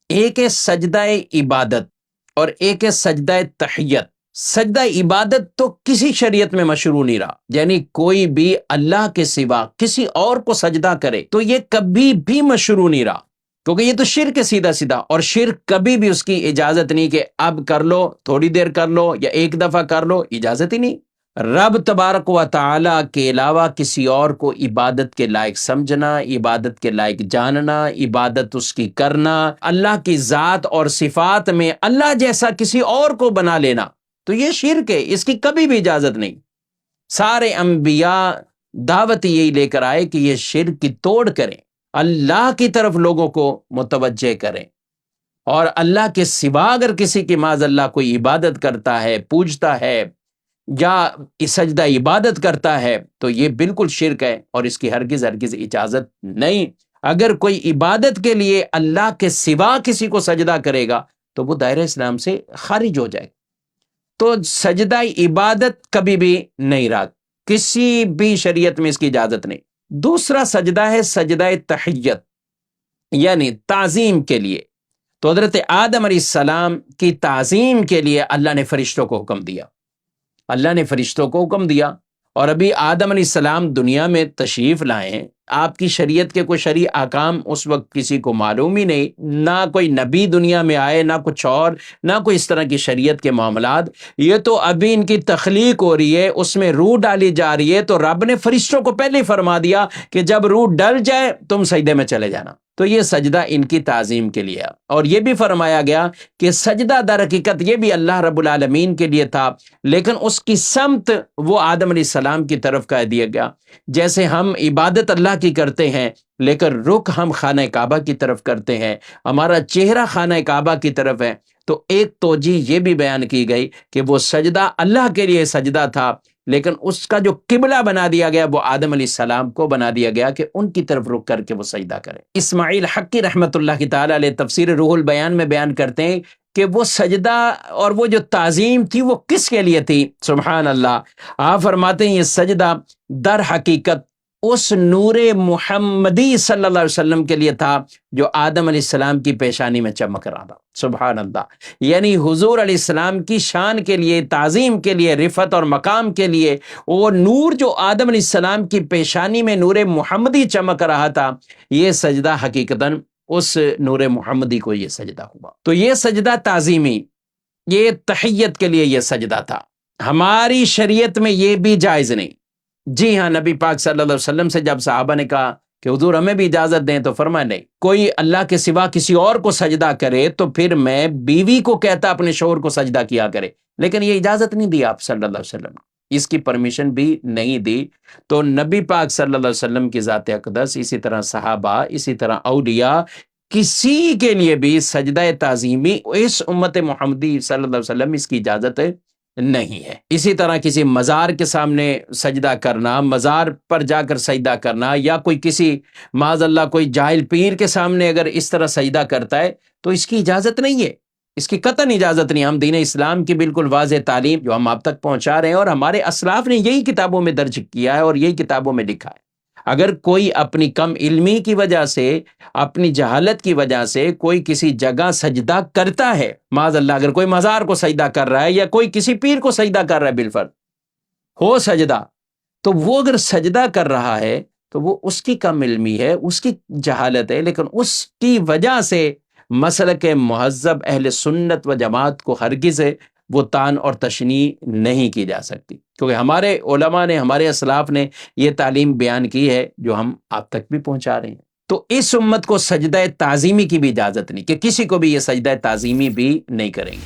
ایک ہے سجدہ عبادت اور ایک ہے سجدہ تحیت۔ سجدہ عبادت تو کسی شریعت میں مشروع نہیں رہا، یعنی کوئی بھی اللہ کے سوا کسی اور کو سجدہ کرے تو یہ کبھی بھی مشروع نہیں رہا، کیونکہ یہ تو شرک ہے سیدھا سیدھا، اور شرک کبھی بھی اس کی اجازت نہیں کہ اب کر لو، تھوڑی دیر کر لو یا ایک دفعہ کر لو، اجازت ہی نہیں۔ رب تبارک و تعالی کے علاوہ کسی اور کو عبادت کے لائق سمجھنا، عبادت کے لائق جاننا، عبادت اس کی کرنا، اللہ کی ذات اور صفات میں اللہ جیسا کسی اور کو بنا لینا، تو یہ شرک ہے، اس کی کبھی بھی اجازت نہیں۔ سارے انبیاء دعوت یہی لے کر آئے کہ یہ شرک کی توڑ کریں، اللہ کی طرف لوگوں کو متوجہ کریں، اور اللہ کے سوا اگر کسی کی معاذ اللہ کوئی عبادت کرتا ہے، پوجتا ہے یا سجدہ عبادت کرتا ہے تو یہ بالکل شرک ہے، اور اس کی ہرگز ہرگز اجازت نہیں۔ اگر کوئی عبادت کے لیے اللہ کے سوا کسی کو سجدہ کرے گا تو وہ دائرہ اسلام سے خارج ہو جائے گا۔ تو سجدہ عبادت کبھی بھی نہیں رہا، کسی بھی شریعت میں اس کی اجازت نہیں۔ دوسرا سجدہ ہے سجدہ تحیت، یعنی تعظیم کے لیے۔ تو حضرت آدم علیہ السلام کی تعظیم کے لیے اللہ نے فرشتوں کو حکم دیا، اللہ نے فرشتوں کو حکم دیا، اور ابھی آدم علیہ السلام دنیا میں تشریف لائے ہیں، آپ کی شریعت کے کوئی شرعی احکام اس وقت کسی کو معلوم ہی نہیں، نہ کوئی نبی دنیا میں آئے، نہ کچھ اور، نہ کوئی اس طرح کی شریعت کے معاملات، یہ تو ابھی ان کی تخلیق ہو رہی ہے، اس میں روح ڈالی جا رہی ہے، تو رب نے فرشتوں کو پہلے ہی فرما دیا کہ جب روح ڈل جائے تم سجدے میں چلے جانا۔ تو یہ سجدہ ان کی تعظیم کے لیے، اور یہ بھی فرمایا گیا کہ سجدہ در حقیقت یہ بھی اللہ رب العالمین کے لیے تھا، لیکن اس کی سمت وہ آدم علیہ السلام کی طرف کہہ دیا گیا۔ جیسے ہم عبادت اللہ کی کرتے ہیں لیکن رخ ہم خانہ کعبہ کی طرف کرتے ہیں، ہمارا چہرہ خانہ کعبہ کی طرف ہے، تو ایک توجیہ یہ بھی بیان کی گئی کہ وہ سجدہ اللہ کے لیے سجدہ تھا، لیکن اس کا جو قبلہ بنا دیا گیا وہ آدم علیہ السلام کو بنا دیا گیا کہ ان کی طرف رخ کر کے وہ سجدہ کریں۔ اسماعیل حقی رحمۃ اللہ کی تعالی علیہ تفسیر روح البیان میں بیان کرتے ہیں کہ وہ سجدہ اور وہ جو تعظیم تھی وہ کس کے لیے تھی؟ سبحان اللہ، آپ فرماتے ہیں یہ سجدہ در حقیقت اس نور محمدی صلی اللہ علیہ وسلم کے لیے تھا جو آدم علیہ السلام کی پیشانی میں چمک رہا تھا۔ سبحان اللہ، یعنی حضور علیہ السلام کی شان کے لیے، تعظیم کے لیے، رفعت اور مقام کے لیے وہ نور جو آدم علیہ السلام کی پیشانی میں نور محمدی چمک رہا تھا، یہ سجدہ حقیقتاً اس نور محمدی کو یہ سجدہ ہوا۔ تو یہ سجدہ تعظیمی، یہ تحیت کے لیے یہ سجدہ تھا۔ ہماری شریعت میں یہ بھی جائز نہیں۔ جی ہاں، نبی پاک صلی اللہ علیہ وسلم سے جب صحابہ نے کہا کہ حضور ہمیں بھی اجازت دیں تو فرمایا نہیں، کوئی اللہ کے سوا کسی اور کو سجدہ کرے تو پھر میں بیوی کو کہتا اپنے شوہر کو سجدہ کیا کرے، لیکن یہ اجازت نہیں دی آپ صلی اللہ علیہ وسلم نے، اس کی پرمیشن بھی نہیں دی۔ تو نبی پاک صلی اللہ علیہ وسلم کی ذات اقدس، اسی طرح صحابہ، اسی طرح اولیاء، کسی کے لیے بھی سجدہ تعظیمی اس امت محمدی صلی اللہ علیہ وسلم اس کی اجازت نہیں ہے۔ اسی طرح کسی مزار کے سامنے سجدہ کرنا، مزار پر جا کر سجدہ کرنا، یا کوئی کسی معاذ اللہ کوئی جاہل پیر کے سامنے اگر اس طرح سجدہ کرتا ہے تو اس کی اجازت نہیں ہے، اس کی قطعاً اجازت نہیں۔ ہم دین اسلام کی بالکل واضح تعلیم جو ہم آپ تک پہنچا رہے ہیں، اور ہمارے اسلاف نے یہی کتابوں میں درج کیا ہے اور یہی کتابوں میں لکھا ہے۔ اگر کوئی اپنی کم علمی کی وجہ سے، اپنی جہالت کی وجہ سے کوئی کسی جگہ سجدہ کرتا ہے، معاذ اللہ اگر کوئی مزار کو سجدہ کر رہا ہے یا کوئی کسی پیر کو سجدہ کر رہا ہے، بالفرض ہو سجدہ، تو وہ اگر سجدہ کر رہا ہے تو وہ اس کی کم علمی ہے، اس کی جہالت ہے، لیکن اس کی وجہ سے مسلک مہذب اہل سنت و جماعت کو ہرگز وہ تان اور تشنیع نہیں کی جا سکتی، کیونکہ ہمارے علماء نے، ہمارے اسلاف نے یہ تعلیم بیان کی ہے جو ہم آپ تک بھی پہنچا رہے ہیں۔ تو اس امت کو سجدہ تعظیمی کی بھی اجازت نہیں کہ کسی کو بھی یہ سجدہ تعظیمی بھی نہیں کریں گے۔